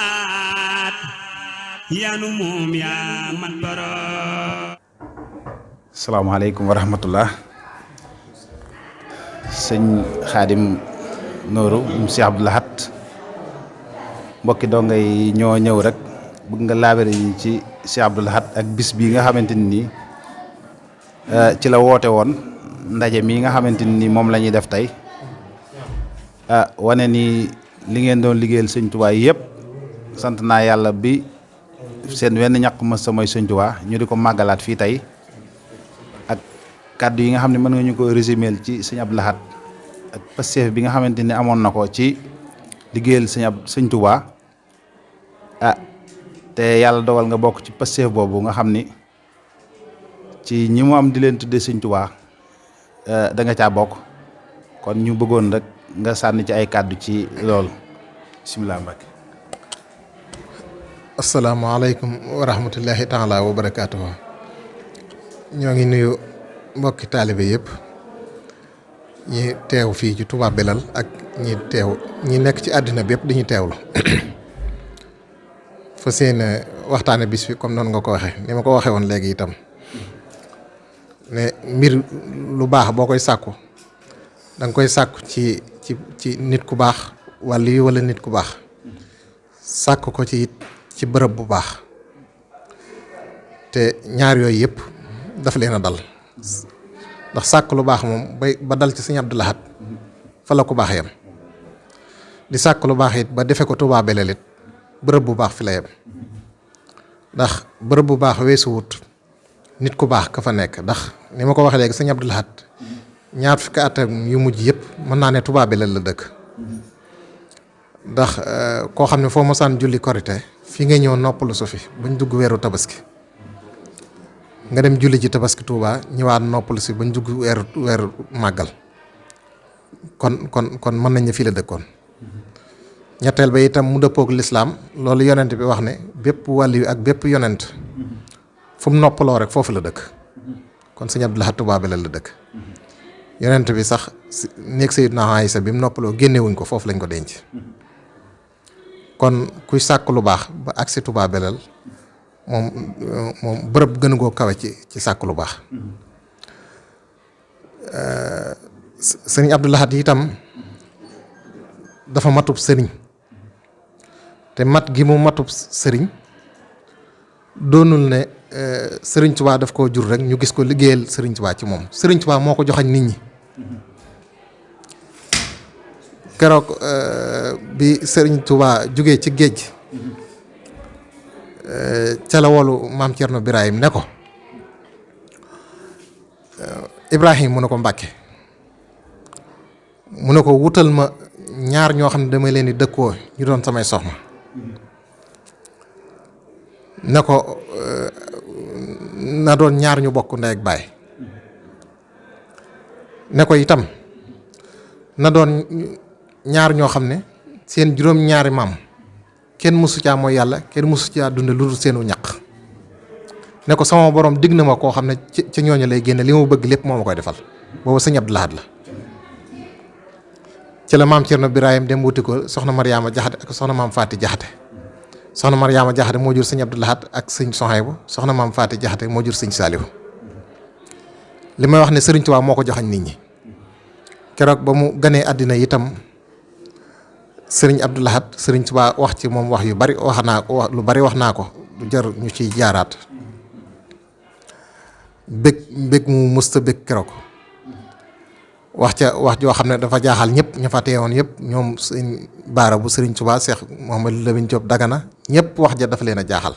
laat yanu moom yaa mat boro. Assalamualaikum warahmatullah. Sëñ Xaadim Nooru Cheikh Abdou Lahad mbokki dongay ñoo ñëw rek bëgg nga laabere yi ci Cheikh Abdou Lahad ak bis bi nga xamanteni ni ci la woote woon ndaje mi nga xamanteni ni moom la ñuy def tey wane ni li ngeen doon liggéeyal sëñ Tuubaa yëpp sant naa yàlla bi seen wenn ñàkk ma samay sëñ Tuubaa ñu di ko màggalaat fii tey ak kàddu yi nga xam ne mën nga ñu ko résumer ci sëñ Abdou Lahad ak passef bi nga xamante ni amoon na ko ci liggéeyal sëñ Tuubaa te yàlla dogal nga bokk ci passef boobu nga xam ni ci ñi mu am di leen tuddee sëñ Tuubaa da nga caa bokk kon ñu bëggoon rek nga sànni ci ay kàddu ci loolu bismillah Mbacke. asalaamaaleykum wa rahmatullahi taala wa barakaatuhu. ñoo ngi nuyu mbokki taalibe yëpp ñi teew fii ci Touba Belal ak ñi nekk ci àddina bi yëpp dañuy teewlu fa seen waxtaane bis bi comme noonu nga ko waxee ni ma ko waxee woon léegi itam ne mbir lu baax boo koy sàkku da nga koy sàkku ci nit ku baax wàllu yi wala nit ku baax sàkk ko ci bërëb bu baax te ñaar yooyu yëpp daf leen a dal ndax sàkk lu baax moom ba dal ci sëñ Abdou Lahad fa la ko baax yam di sàkk lu baax it ba defe ko Touba Belel it bërëb bu baax fi la yem ndax bërëb bu baax weesu wut nit ku baax ka fa nekk ndax ni ma ko waxee léegi sëñ Abdou Lahad ñaar fukki atam yu mujj yëpp mën naa ne Touba Belel la dëkk ndax koo xam ne foo mosaan julli korite fi nga ñëw noppalu su fi bañ dugg weeru tabaski nga dem julli ci tabaski Touba ñëwaat noppalu si bañ dugg weeru màggal kon mën nañ ne fii la dëkkoon ñetteel ba itam mu dëppook lislaam loolu yonent bi wax ne bépp wàllu ak bépp yonent fu mu noppaloo rek foofu la dëkk kon sëñ Abdou Lahad Touba Belel la dëkk yonent bi sax néeg Sayyidna Aysa bi mu noppaloo génnewuñ ko foofu lañ ko denc kon kuy sàkk lu baax ba agsi Touba Belel moom bërëb gën a goo kawe ci sàkk lu baax sëriñ Abdou Lahad itam dafa matub sëriñ te mat gi mu matub sëriñ doonul ne sëriñ Touba daf koo jur rek ñu gis ko liggéeyal sëriñ Touba ci moom sëriñ Touba moo ko joxañ nit ñi keroog bi sëriñ Touba jógee ci géej ca la wolu maam Thierno Birahim ne ko Ibrahim mu ne ko Mbàkke mu ne ko wutal ma ñaar ñoo xam ne damay leen di dëkkoo ñu doon samay soxna ne ko na doon ñaar ñu bokk ndey ak baay ne ko itam na doon ñaar ñoo xam ne seen juróom-ñaari maam kenn mësu caa mooy yàlla kenn mësu caa dunde lu dul seenu ñaq ne ko sama borom digg na ma koo xam ne ci ñooñu lay génne li ma bëgg lépp moo ma koy defal boobu sëñ Abdou Lahad la ci la maam Thierno Birahim dem wuti ko soxna Mariama Jaxate ak soxna maam Faati Jaxate soxna Mariama Jaxate moo jur sëñ Abdou Lahad ak sëñ Sohaybu soxna maam Faati Jaxate moo jur sëñ Saalihu li may wax ne sëriñ Tuubaa moo ko joxañ nit ñi keroog ba mu ganee àddina itam sëriñ Abdou Lahad sëriñ Tuubaa wax ci moom wax yu bari wax naa ko lu bari wax naa ko du jar ñu ciy jaaraat bég mu musta bég keroog wax joo xam ne dafa jaaxal ñëpp ña fa teewoon yëpp ñoom sëñ baara bu sëriñ Tuubaa Cheikh Mouhamadou Lamine Diop Dagana ñëpp wax ja dafa leen a jaaxal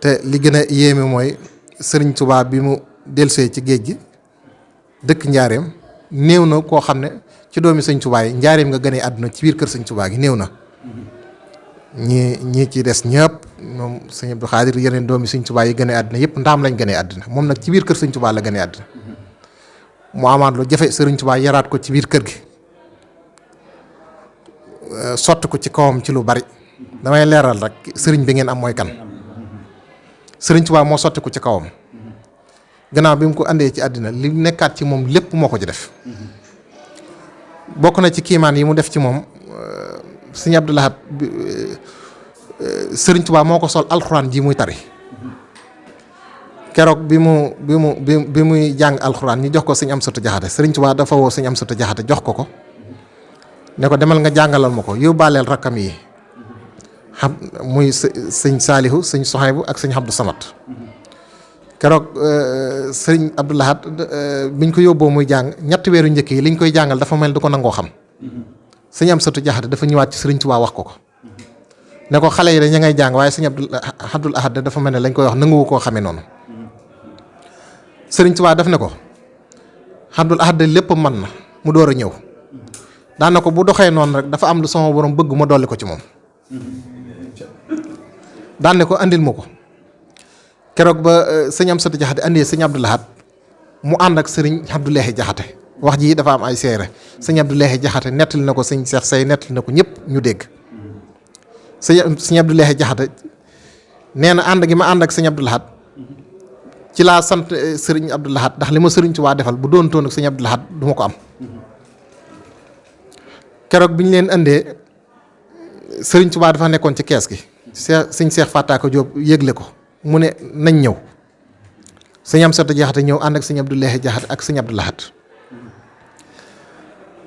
te li gën a yéeme mooy sëriñ Tuubaa bi mu delsee ci géej gi dëkk njaareem néew na koo xam ne ci doomi sëñ Tuubaa yi njaareem nga gënee àdduna ci biir kër sëñ Tuubaa gi néew na ñi ci des ñëpp moom sëñ Abdou Khadir yeneen doomi sëñ Tuubaa yi gënee àdduna yëpp ndaam lañ gënee àdduna moom nag ci biir kër sëñ Tuubaa la gënee àdduna mu amaat lu jafe sëriñ Tuubaa yaraat ko ci biir kër gi sotti ko ci kawam ci lu bari damay leeral rek sëriñ bi ngeen am mooy kan sëriñ Tuubaa moo sotti ko ci kawam gannaaw bi mu ko andee ci àddina li nekkaat ci moom lépp moo ko ci def bokk na ci kiimaan yi mu def ci moom sëñ Abdou Lahad sëriñ Tuubaa moo ko sol alxuraan ji muy tari keroog bi muy jàng alxuraan ñu jox ko sëñ Amsatu Jaxate sëriñ Tuubaa dafa woo sëñ Amsatu Jaxate jox ko ne ko demal nga jàngalal ma ko yóbbaaleel rakkam yi xam muy sëñ Saalihu sëñ Sohaybu ak sëñ Abdou Samad keroog sëriñ Abdou Lahad biñ ko yóbboo muy jàng ñetti weeru njëkk yi liñ koy jàngal dafa mel du ko nangoo xam sëñ Amsatu Jaxate dafa ñëwaat ci sëriñ Tuubaa wax ko ne ko xale yi de ña ngay jàng waaye sëñ Abdou Lahad dafa mel ne lañ koy wax nanguwu koo xamee noonu sëriñ Tuubaa daf ne ko Abdou Lahad lépp mën na mu door a ñëw daan na ko bu doxee noonu rek dafa am lu sama borom bëgg ma dolli ko ci moom daan ne ko andil ma ko keroog ba sëñ Amsatu Jaxate andi sëñ Abdou Lahad mu ànd ak sëriñ Abdoulahi Jaxate wax ji dafa am ay seere sëñ Abdoulahi Jaxate nettali na ko sëñ Seex Say nettali na ko ñëpp ñu dégg sëñ Abdoulahi Jaxate nee na ànd gi ma ànd ak sëñ Abdou Lahad ci laa sant sëriñ Abdou Lahad ndax li ma sëriñ Tuubaa defal bu doon toon ak sëñ Abdou Lahad du ma ko am keroog bi ñu leen andee sëriñ Tuubaa dafa nekkoon ci kees gi sëñ Seex Fàttaako Jóob yëgle ko mu ne nañ ñëw sëñ Amsatu Jaxate ñëw ànd ak sëñ Abdoulahi Jaxate ak sëñ Abdou Lahad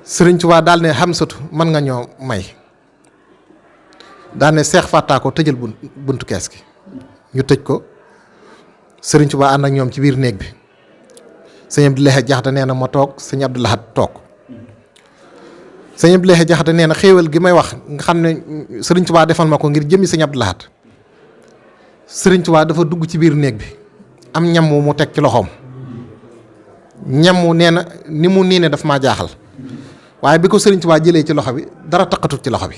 sëriñ Tuubaa daal ne Amsatu mën nga ñoo may daal ne Seex Fàttaako tëjal buntu kees gi ñu tëj ko sëriñ Tuubaa ànd ak ñoom ci biir néeg bi sëñ Abdoulahi Jaxate nee na ma toog sëñ Abdou Lahad toog sëñ Abdoulahi Jaxate nee na xéewal gi may wax nga xam ne sëriñ Tuubaa defal ma ko ngir jëmmi sëñ Abdou Lahad sëriñ Tuubaa dafa dugg ci biir néeg bi am ñam wu mu teg ci loxoom ñam wu nee na ni mu nii ne daf maa jaaxal waaye bi ko sëriñ Tuubaa jëlee ci loxo bi dara taqatut ci loxo bi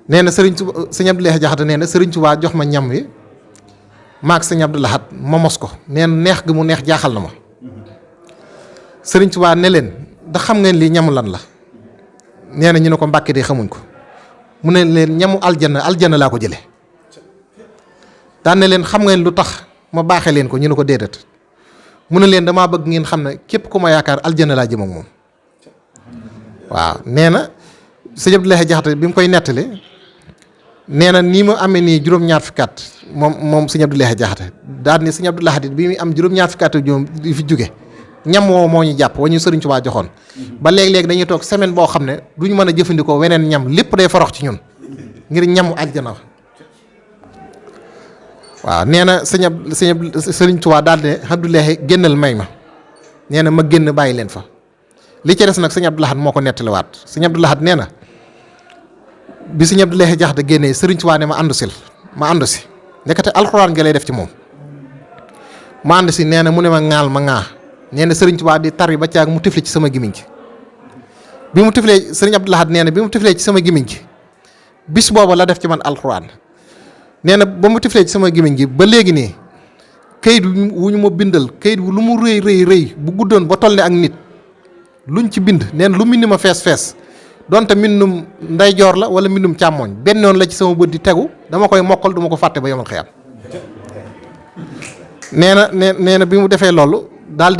nee na sëriñ Tuubaa sëñ Abdoulahi Jaxate nee na sëriñ Tuubaa jox ma ñam wi maag sëñ Abdou Lahad ma mos ko nee na neex gi mu neex jaaxal na ma sëriñ Tuubaa ne leen da xam ngeen lii ñamu lan la nee na ñu ne ko Mbàkke de xamuñ ko mu ne leen ñamu aljana laa ko jële daan ne leen xam ngeen lu tax ma baaxee leen ko ñu ne ko déedéet mu ne leen damaa bëgg ngeen xam ne képp ku ma yaakaar aljana laa jëm ak moom waaw nee na sëñ Abdoulahi Jaxate bi mu koy nettali nee na nii ma amee nii juróom-ñaar fukki at moom sëñ Abdoulahi Jaxate daal ni sëñ Abdou Lahad bi muy am juróom-ñaar fukki at juróom di fi jóge ñam woo moo ñu jàpp wa ñu sëriñ Tuubaa joxoon ba léeg-léeg dañuy toog semaine boo xam ne duñu mën a jëfandikoo weneen ñam lépp day forox ci ñun ngir ñamu aljana waaw nee na sëriñ Tuubaa daal ne Abdoulahi génnal may ma nee na ma génn bàyyi leen fa li ci des nag sëñ Abdou Lahad moo ko nettaliwaat sëñ Abdou Lahad nee na bi sëñ Abdoulahi Jaxate génnee sëriñ Tuubaa ne ma àndu si nekkate alxuraan nga lay def ci moom ma ànd si nee na mu ne ma ŋaal ma ŋaa nee na sëriñ Tuubaa di tari ba caag mu tifle ci sama gimiñ gi bi mu tiflee sëriñ Abdou Lahad nee na bi mu tiflee ci sama gimiñ gi bis booba la def ci man alxuraan nee na ba mu tiflee ci sama gimiñ gi ba léegi nii kayit wu ñu ma bindal kayit wu lu mu rëy bu guddoon ba toll ne ak nit luñ ci bind nee na lu mbind ma fees donte mbindum ndeyjoor la wala mbindum càmmooñ benn yoon la ci sama bët di tegu dama koy mokkal duma ko fàtte ba yomal xiyam nee na bi mu defee loolu daal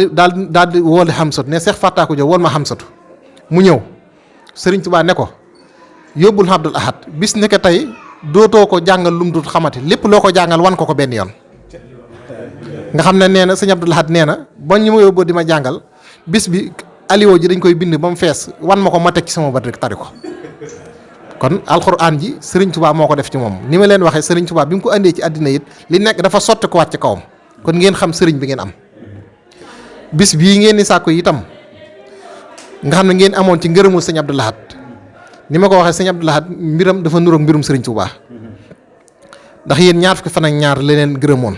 di woole Xamsatu ne Seex Fàttaako Jóob woon ma Xamsatu mu ñëw sëriñ Tuubaa ne ko yóbbul Abdul Ahad bis ne ko tey dootoo ko jàngal lu mu dul xamati lépp loo ko jàngal wan ko benn yoon nga xam ne nee na sëñ Abdul Ahad nee na ba ñu ma yóbboo di ma jàngal bis bi aliwo ji dañ koy bind ba mu fees wan ma ko ma teg ci sama bët rek tari ko kon alxuraan ji sëriñ Tuubaa moo ko def ci moom ni ma leen waxee sëriñ Tuubaa bi mu ko andee ci àddina it li nekk dafa sotti ko wàcc ci kawam kon ngeen xam sëriñ bi ngeen am bis bii ngeen di sàkku itam nga xam ne ngeen amoon ci ngërëmul sëñ Abdou Lahad ni ma ko waxee sëñ Abdou Lahad mbiram dafa nuroog mbirum sëriñ Tuubaa ndax yéen ñaar fukki fan ak ñaar la leen gërëmoon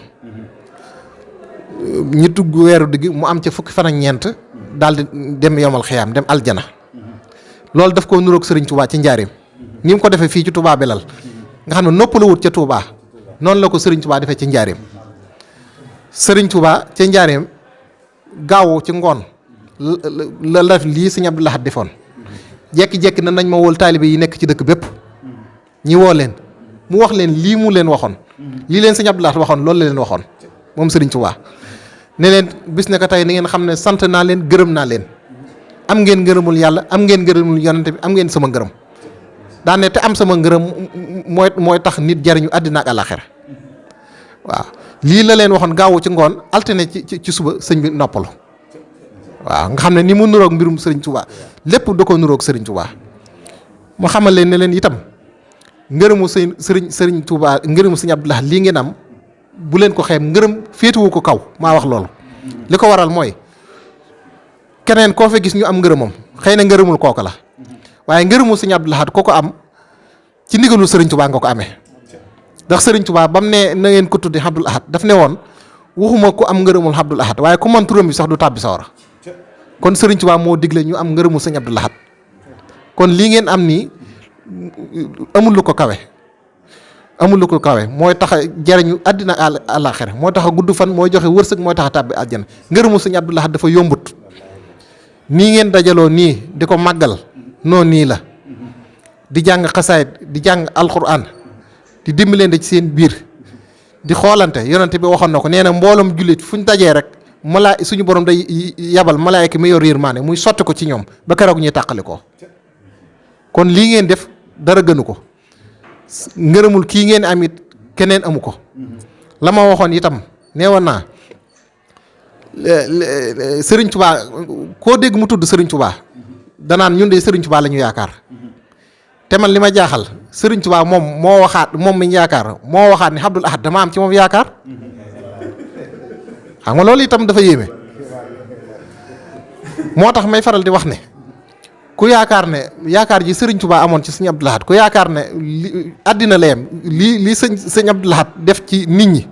ñi tugg weeru digg mu am ca fukki fan ak ñeent daal di dem yomal xiyaam dem aljana loolu daf koo nuroog sëriñ Tuubaa ci njaareem ni mu ko defee fii ci Tuubaa Belal nga xam ne noppalu wut ca Tuubaa noonu la ko sëriñ Tuubaa defee ci njaareem sëriñ Tuubaa ca njaareem gaawu ci ngoon la def lii sëñ Abdou Lahad defoon jekki-jekki na nañ ma wóol taalibe yi nekk ci dëkk bépp ñi woo leen mu wax leen lii mu leen waxoon lii leen sëñ Abdou Lahad waxoon loolu la leen waxoon moom sëriñ Tuubaa ne leen bis ne ko tey na ngeen xam ne sant naa leen gërëm naa leen am ngeen ngërëmul yàlla am ngeen ngërëmul yonante bi am ngeen sama ngërëm daan ne te am sama ngërëm mooy tax nit jariñu àddina ak àllaaxira waaw lii la leen waxoon gaawu ci ngoon altine ci suba sëñ bi noppalu waaw nga xam ne ni mu nuroog mbirum Serigne Touba lépp da ko nuroog Serigne Touba mu xamal leen ne leen itam ngërëmu Serigne Touba ngërëmu Serigne Abdou Lahad lii ngeen am bu leen ko xeeb ngërëm féetuwu ko kaw maa wax loolu li ko waral mooy keneen koo fa gis ñu am ngërëmam xëy na ngërëmul kooka la waaye ngërëmu Serigne Abdou Lahad ko am ci ndigalul Serigne Touba nga ko amee ndax Serigne Touba ba mu ne na ngeen ko tuddi Abdou Lahad daf ne woon waxuma ku am ngërëmul Abdou Lahad waaye ku man turam bi sax du tàbbi sawara kon Serigne Touba moo digle ñu am ngërëmu Serigne Abdou Lahad kon lii ngeen am nii amul lu ko kawe mooy tax a jariñu àddina àllaaxira mooy tax a gudd fan mooy joxe wërsëg mooy tax a tàbbi àjjana ngërëmu Serigne Abdou Lahad dafa yombut nii ngeen dajaloo nii di ko màggal noonu nii la di jàng xasaayid di jàng alquran di dimbalante ci seen biir di xoolante yonante bi waxoon na ko nee na mbooloom jullit fu ñu dajee rek suñu borom day yabal malaayka mi yor yërmaane muy sotti ko ci ñoom ba keroog ñuy tàqali ko kon lii ngeen def dara gënu ko ngërëmul kii ngeen am it keneen amu ko la ma waxoon itam nee woon naa Serigne Touba koo dégg mu tudd Serigne Touba danaan ñun de Serigne Touba la ñu yaakaar te man li ma jaaxal Serigne Touba moom moo waxaat moom mi ñu yaakaar moo waxaat ni Abdou Lahad dama am ci moom yaakaar xam nga loolu itam dafa yéeme moo tax may faral di wax ne ku yaakaar ne yaakaar ji Serigne Touba amoon ci sëñ Abdou Lahad ku yaakaar ne li àddina la yem lii sëñ Abdou Lahad def ci nit ñi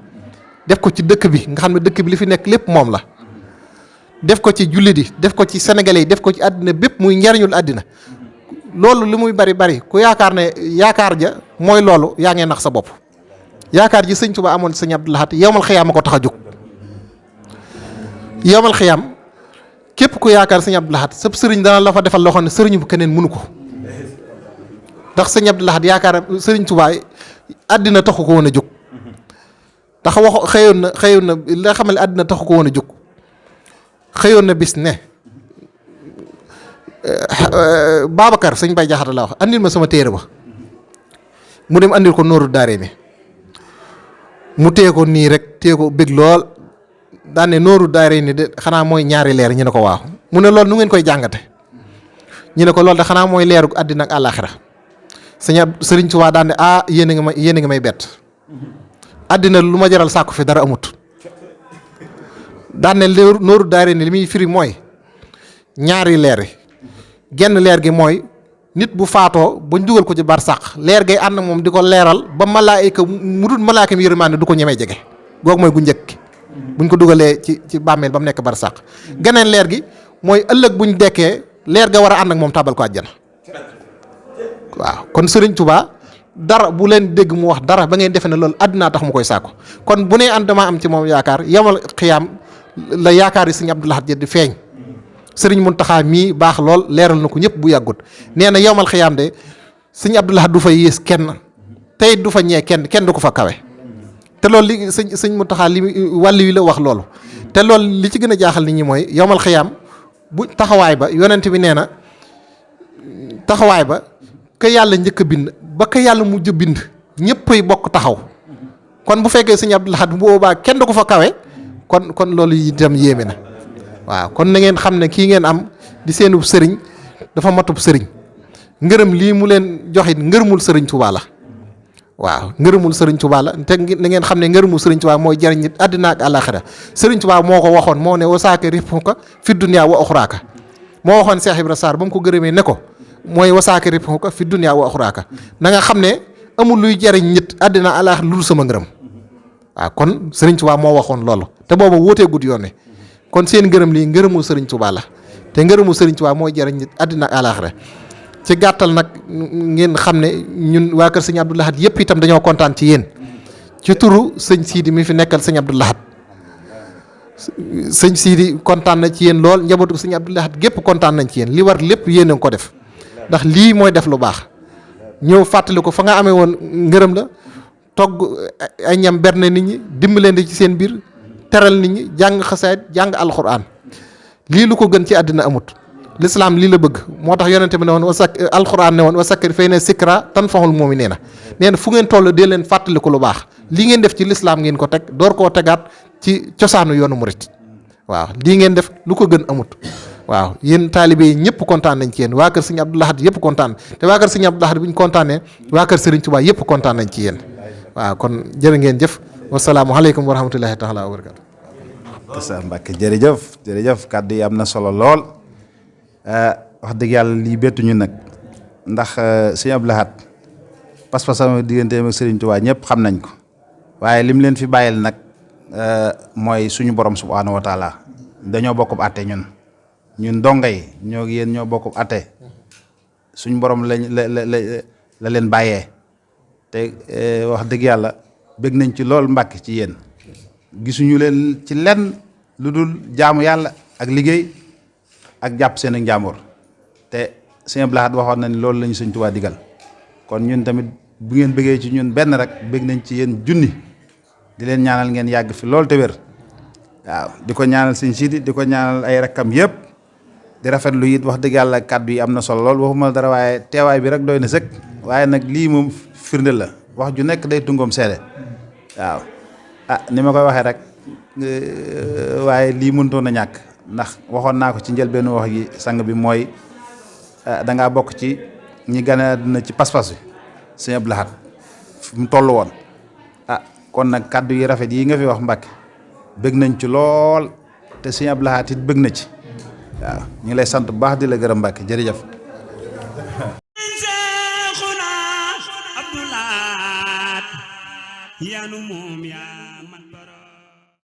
def ko ci dëkk bi nga xam ne dëkk bi li fi nekk lépp moom la def ko ci jullit yi def ko ci sénégalais yi def ko ci àddina bépp muy njariñul àddina loolu li muy bari ku yaakaar ne yaakaar ja mooy loolu yaa ngee nax sa bopp yaakaar ji sëñ Touba amoon ci sëñ Abdou Lahad yowmal xiyaam a ko tax a jóg yowmal xiyaam képp ku yaakaar sëñ Abdou Lahad sëb sëriñ dana la fa defal loo xam ne sëriñ bu keneen mënu ko ndax sëñ Abdou Lahad yaakaar sëriñ Touba àddina taxu ko woon a jóg ndax xëyoon na la xamal àddina taxu ko woon a jóg xëyoon na bis ne Babacar sëñ Bay Jaxate la wax andil ma sama téere ba mu dem andil ko nooru daare ni mu téye ko nii rek téye ko bëgg lool daan ne nooru daare ni de xanaa mooy ñaari leer ñu ne ko waaw mu ne loolu nu ngeen koy jàngate ñu ne ko loolu de xanaa mooy leeru àddina ak àllaaxira Sëriñ Tuubaa daan ne yéen a ngi may bett àddina lu ma jaral sàkku fi dara amut daan ne nooru daare ni li muy firi mooy ñaari leer yi genn leer gi mooy nit bu faatoo bañ dugal ko ci barsàq leer gay ànd moom di ko leeral ba malaayika mu dul malaayika mi yërmaande du ko ñemee jege googu mooy gu njëkk buñ ko dugalee ci bàmmeel ba mu nekk barsàq geneen leer gi mooy ëllëg buñ dekkee leer ga war a ànd ak moom tàbbal ko àjjana waaw kon Sëriñ Tuubaa dara bu leen dégg mu wax dara ba ngeen defe ne loolu àddinaa tax mu koy sàkku kon bu nee damaa am ci moom yaakaar yamal xiyaam la yaakaar yi Sëriñ Abdou Lahad di feeñ Sëriñ Muntaxa mii baax lool leeral na ko ñëpp bu yàggut nee na yowmal xiyaam de Sëriñ Abdou Lahad du fa yées kenn tey du fa ñee kenn du ko fa kawe te loolu li sëñ Muntaxa li wàll wi la wax loolu te loolu li ci gën a jaaxal nit ñi mooy yowmal xiyaam bu taxawaay ba yonent bi nee na taxawaay ba ka yàlla njëkk a bind ba ka yàlla mujj a bind ñëppay bokk taxaw kon bu fekkee Sëriñ Abdou Lahad bu boobaa kenn du ko fa kawe kon loolu itam yéeme na waaw kon na ngeen xam ne kii ngeen am di seenub sëriñ dafa matub sëriñ ngërëm lii mu leen joxit ngërëmul Sëriñ Tuubaa la waaw ngërëmul Sëriñ Tuubaa la te na ngeen xam ne ngërëmul Sëriñ Tuubaa mooy jariñ nit àddina ak àllaaxira Sëriñ Tuubaa moo ko waxoon moo ne wasaaka rifhuka fi dunya wa uxraaka moo waxoon Cheikh Ibra Sarr ba mu ko gërëmee ne ko mooy wasaaka rifhuka fi dunya wa uxraaka na nga xam ne amul luy jariñ nit àddina àllaaxira lu dul sama ngërëm waaw kon Sëriñ Tuubaa moo waxoon loolu te booba wootee guddi yoon kon seen ngërëm lii ngërëmul Sëriñ Tuubaa la te ngërëmul Sëriñ Tuubaa mooy jariñ nit àddina ak àllaaxira ci gàttal nag ngeen xam ne ñun waa kër sëñ Abdou Lahad yëpp itam dañoo kontaan ci yéen ci turu sëñ Sidi mi fi nekkal sëñ Abdou Lahad sëñ Sidi kontaan na ci yéen lool njabootu sëñ Abdou Lahad gépp kontaan nañ ci yéen li war lépp yéen a ngi ko def ndax lii mooy def lu baax ñëw fàttali ko fa nga amee woon ngërëm la togg ay ñam berne nit ñi dimbalante ci seen biir teral nit ñi jàng xasaayid jàng alxuraan lii lu ko gën ci àddina amut lislaam lii la bëgg moo tax yonente bi ne woon alxuraan ne woon wa sakkir fay ne sikra tanfa'ul mu'minina nee na fu ngeen toll dee leen fàttaliku lu baax lii ngeen def ci lislaam ngeen ko teg door koo tegaat ci cosaanu yoonu murit waaw lii ngeen def lu ko gën amut waaw yéen taalibe yi ñëpp kontaan nañ ci yéen waa kër Sëriñ Abdou Lahad yëpp kontaan te waa kër Sëriñ Abdou Lahad bu ñu kontaanee waa kër Sëriñ Tuubaa yëpp kontaan nañ ci yéen waaw kon jërë ngeen jëf wasalaamualeykum wa rahmatullahi taala wa barakatu. Sa Mbàkke jërëjëf kàddu yi am na solo lool wax dëgg yàlla lii bettuñu nag ndax Sëriñ Abdou Lahad pas-pasam digganteem ak Sëriñ Tuubaa ñëpp xam nañ ko waaye lim leen fi bàyyil nag mooy suñu borom subhaanahu wa taala dañoo bokkub àtte ñun donga yi ñoo yéen ñoo bokkub àtte suñu borom la leen bàyyee te wax dëgg yàlla bëgg nañ ci lool Mbàkke ci yéen gisuñu leen ci lenn lu dul jaamu yàlla ak liggéey ak jàpp seen ak njàmbur te Sëriñ Abdou Lahad waxoon na ni loolu lañu Sëriñ Tuubaa digal kon ñun tamit bu ngeen bëggee ci ñun benn rek bëgg nañ ci yéen junni di leen ñaanal ngeen yàgg fi lool te wér waaw di ko ñaanal Sëriñ Sidi di ko ñaanal ay rakkam yëpp di rafetlu it wax dëgg yàlla kàddu yi am na solo lool waxuma dara waaye teewaay bi rek doy na sëkk waaye nag lii moom firnde la wax ju nekk day tungoom seede waaw ni ma koy waxee rek waaye lii mënutoon a ñàkk ndax waxoon naa ko ci njëlbeenu wax gi sang bi mooy dangaa bokk ci ñi gane àddina ci pas-pas bi Sëriñ Abdou Lahad fi mu toll woon kon nag kàddu yi rafet yi nga fi wax Mbàkke bëgg nañ ci lool te Sëriñ Abdou Lahad it bëgg na ci waaw ñu ngi lay sant bu baax di la gërëm Mbàkke jërëjëf. Abdou Lahad yanu moom yaa